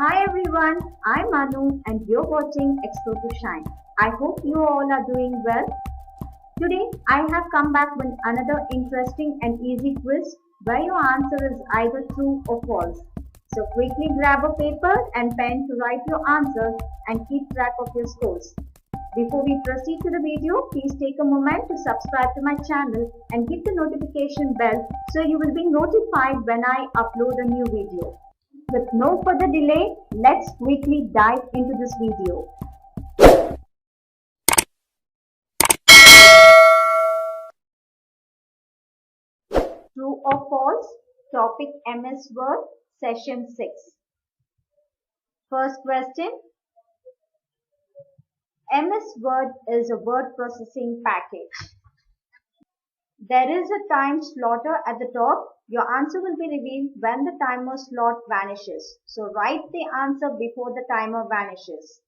Hi everyone, I'm Manu and you're watching Explore to Shine. I hope you all are doing well. Today I have come back with another interesting and easy quiz where your answer is either true or false. So quickly grab a paper and pen to write your answers and keep track of your scores. Before we proceed to the video, please take a moment to subscribe to my channel and hit the notification bell so you will be notified when I upload a new video. With no further delay, let's quickly dive into this video. True or false? Topic MS Word, Session 6. First question. MS Word is a word processing package. There is a time slotter at the top. Your answer will be revealed when the timer slot vanishes. So write the answer before the timer vanishes.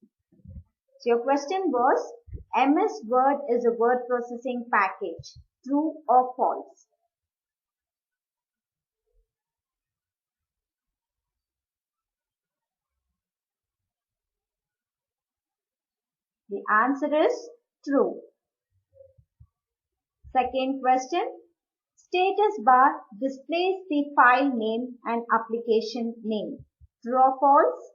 So your question was, MS Word is a word processing package. True or false? The answer is true. Second question. Status bar displays the file name and application name. True or false?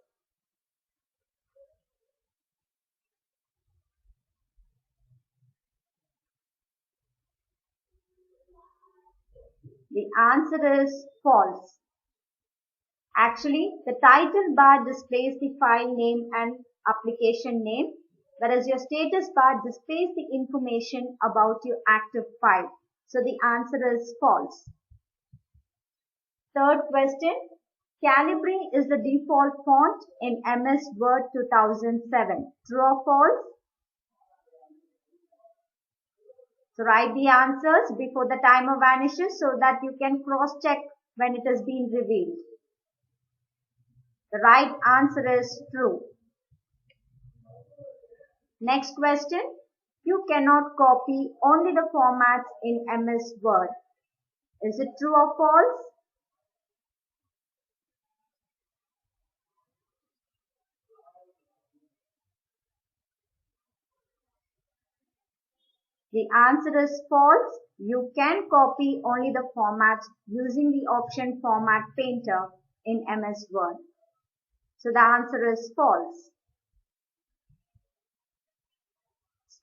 The answer is false. Actually, the title bar displays the file name and application name, whereas your status bar displays the information about your active file. So the answer is false. Third question. Calibri is the default font in MS Word 2007. True or false? So write the answers before the timer vanishes so that you can cross-check when it has been revealed. The right answer is true. Next question. You cannot copy only the formats in MS Word. Is it true or false? The answer is false. You can copy only the formats using the option Format Painter in MS Word. So the answer is false.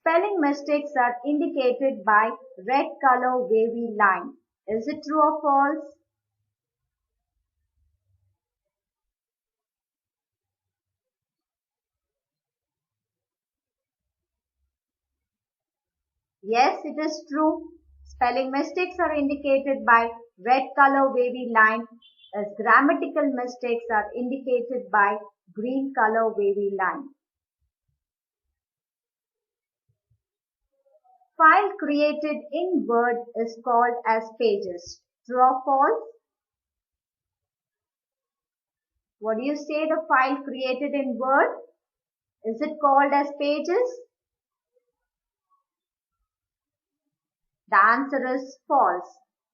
Spelling mistakes are indicated by red color wavy line. Is it true or false? Yes, it is true. Spelling mistakes are indicated by red color wavy line, as grammatical mistakes are indicated by green color wavy line. File created in Word is called as pages. True or false? What do you say, the file created in Word? Is it called as pages? The answer is false.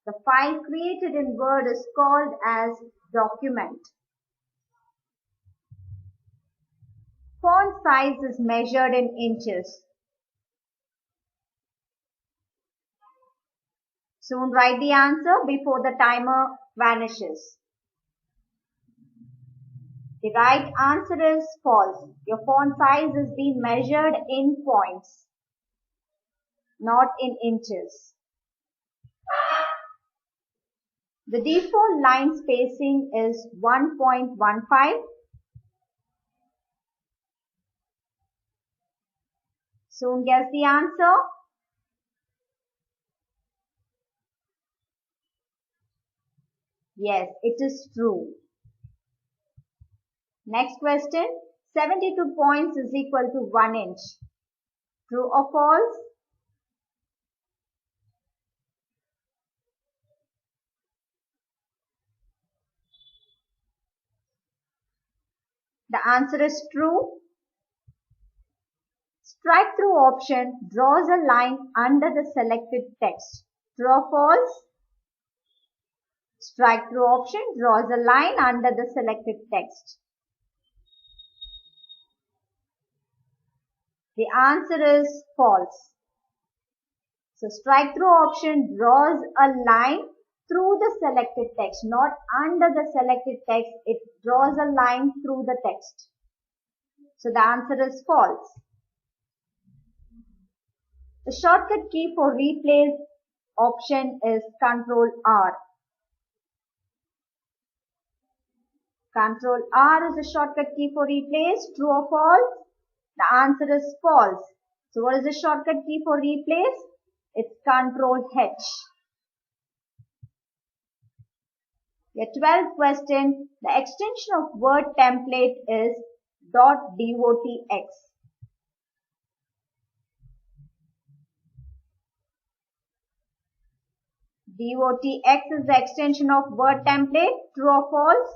The file created in Word is called as document. Font size is measured in inches. Soon write the answer before the timer vanishes. The right answer is false. Your font size is being measured in points, not in inches. The default line spacing is 1.15. Soon guess the answer. Yes, it is true. Next question. 72 points is equal to 1 inch. True or false? The answer is true. Strike through option draws a line under the selected text. True or false? Strike through option draws a line under the selected text. The answer is false. So strike through option draws a line through the selected text, not under the selected text. It draws a line through the text. So the answer is false. The shortcut key for replace option is Control R. Control R is a shortcut key for replace. True or false? The answer is false. So what is the shortcut key for replace? It's Control H. Your 12th question. The extension of word template is .dotx. .dotx is the extension of word template. True or false?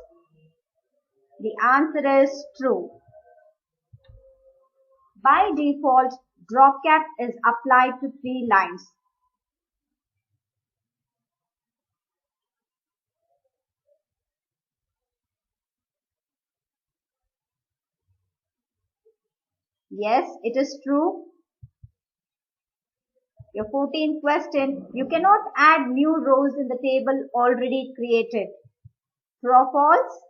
The answer is true. By default, drop cap is applied to 3 lines. Yes, it is true. Your 14th question. You cannot add new rows in the table already created. True or false?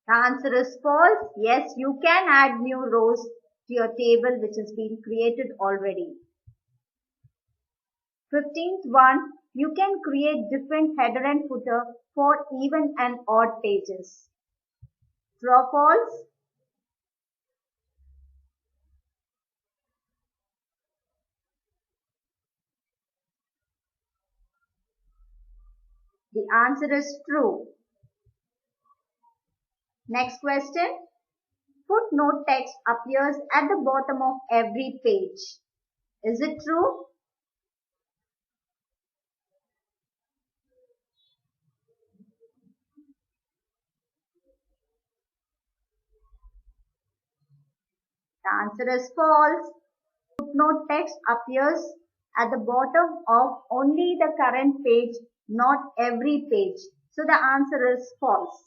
The answer is false. Yes, you can add new rows to your table which has been created already. 15th one. You can create different header and footer for even and odd pages. True or false? The answer is true. Next question. Footnote text appears at the bottom of every page. Is it true? The answer is false. Footnote text appears at the bottom of only the current page, not every page. So the answer is false.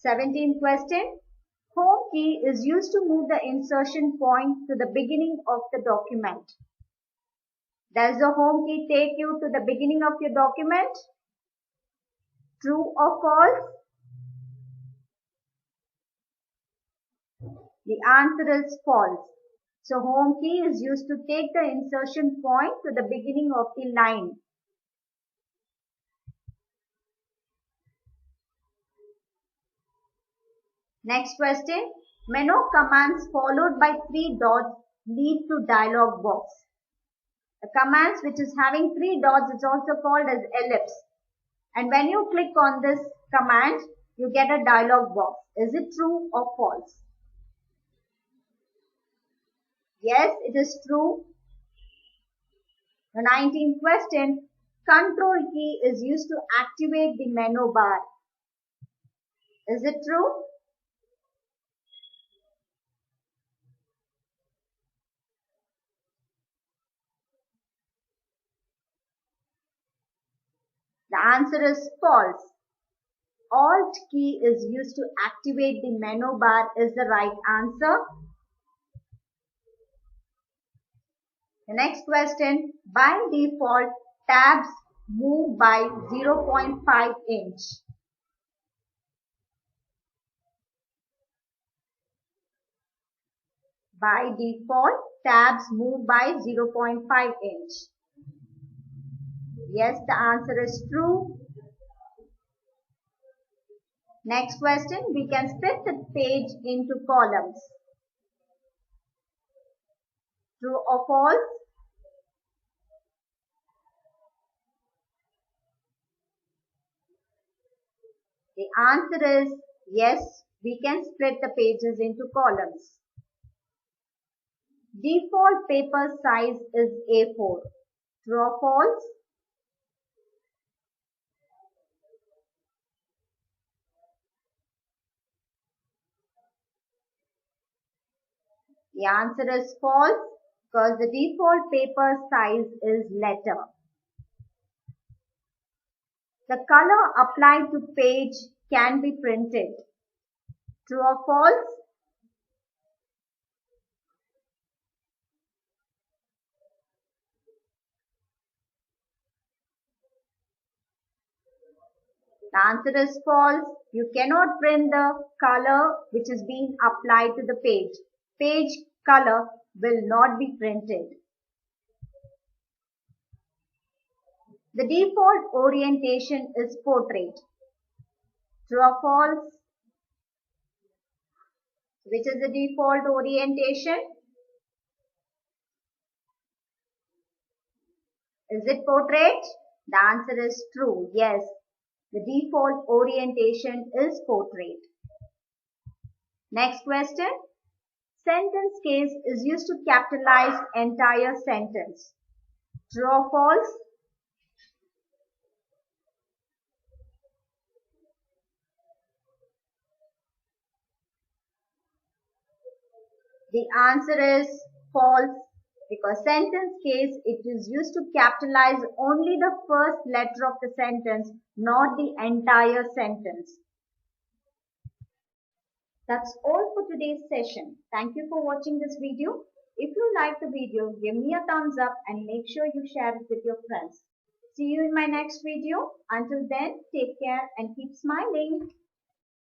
17th question. Home key is used to move the insertion point to the beginning of the document. Does the home key take you to the beginning of your document? True or false? The answer is false. So home key is used to take the insertion point to the beginning of the line. Next question. Menu commands followed by 3 dots lead to dialog box. The commands which is having 3 dots is also called as ellipse. And when you click on this command, you get a dialog box. Is it true or false? Yes, it is true. The 19th question. Control key is used to activate the menu bar. Is it true? The answer is false. Alt key is used to activate the menu bar is the right answer. The next question. By default, tabs move by 0.5 inch. By default, tabs move by 0.5 inch. Yes, the answer is true. Next question. We can split the page into columns. True or false? The answer is yes, we can split the pages into columns. Default paper size is A4. True or false? The answer is false because the default paper size is letter. The color applied to page can be printed. True or false? The answer is false. You cannot print the color which is being applied to the page. Page color will not be printed. The default orientation is portrait. True or false? Which is the default orientation? Is it portrait? The answer is true. Yes, the default orientation is portrait. Next question. Sentence case is used to capitalize entire sentence. True or false? The answer is false because sentence case it is used to capitalize only the first letter of the sentence, not the entire sentence. That's all for today's session. Thank you for watching this video. If you like the video, give me a thumbs up and make sure you share it with your friends. See you in my next video. Until then, take care and keep smiling.